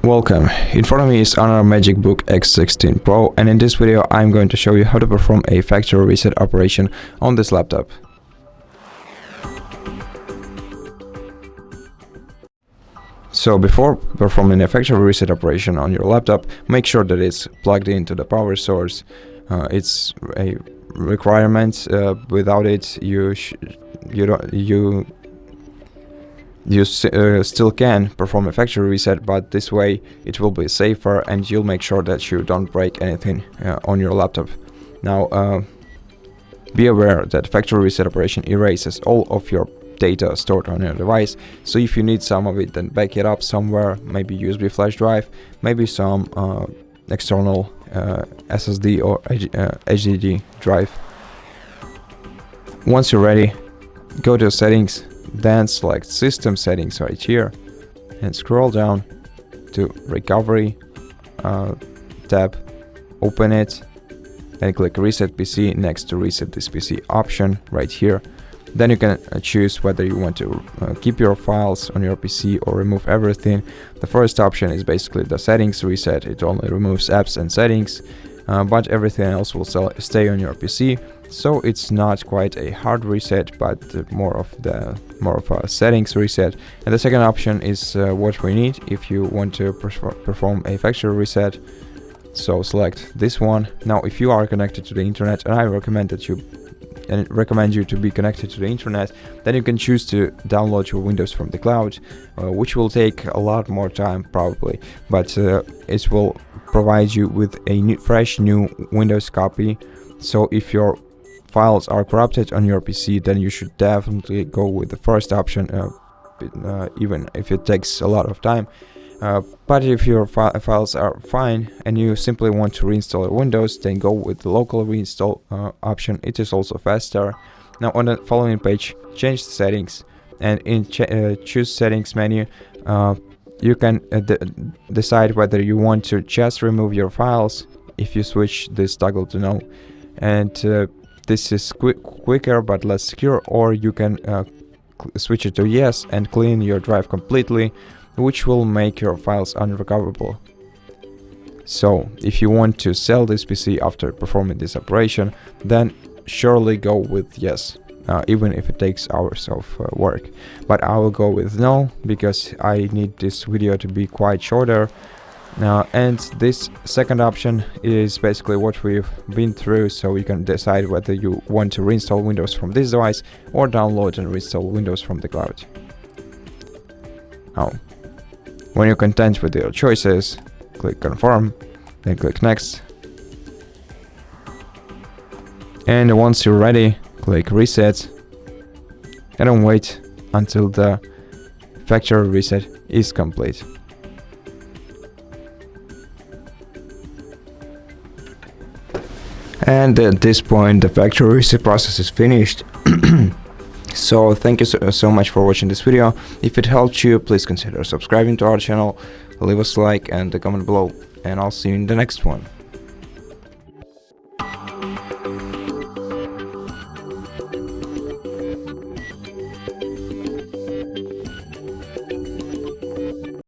Welcome. In front of me is HONOR MagicBook X16 PRO, and in this video I'm going to show you how to perform a factory reset operation on this laptop. So before performing a factory reset operation on your laptop, make sure that it's plugged into the power source. It's a requirement. Without it, you still can perform a factory reset, but this way it will be safer and you'll make sure that you don't break anything on your laptop. Now, be aware that factory reset operation erases all of your data stored on your device, so if you need some of it, then back it up somewhere, maybe USB flash drive, maybe some external SSD or HDD drive. Once you're ready, go to settings, then select system settings right here and scroll down to recovery tab, open it and click reset PC next to reset this PC option right here. Then you can choose whether you want to keep your files on your PC or remove everything. The first option is basically the settings reset. It only removes apps and settings, but everything else will stay on your PC. So it's not quite a hard reset, but more of a settings reset. And the second option is what we need if you want to perform a factory reset. So select this one. Now, if you are connected to the internet, and I recommend you to be connected to the internet, then you can choose to download your Windows from the cloud, which will take a lot more time probably, but it will provide you with a fresh new Windows copy. So if your files are corrupted on your PC, then you should definitely go with the first option, even if it takes a lot of time. But if your files are fine and you simply want to reinstall your Windows, then go with the local reinstall option. It is also faster. Now on the following page, change the settings, and in choose settings menu, you can decide whether you want to just remove your files if you switch this toggle to no, and this is quicker but less secure, or you can switch it to yes and clean your drive completely, which will make your files unrecoverable. So if you want to sell this PC after performing this operation, then surely go with yes, even if it takes hours of work. But I will go with no, because I need this video to be quite shorter. And this second option is basically what we've been through, so you can decide whether you want to reinstall Windows from this device or download and reinstall Windows from the cloud. Now, when you're content with your choices, click confirm, then click next. And once you're ready, click reset, and then wait until the factory reset is complete. And at this point, the factory reset process is finished. So thank you so much for watching this video. If it helped you, please consider subscribing to our channel, leave us a like and a comment below, and I'll see you in the next one.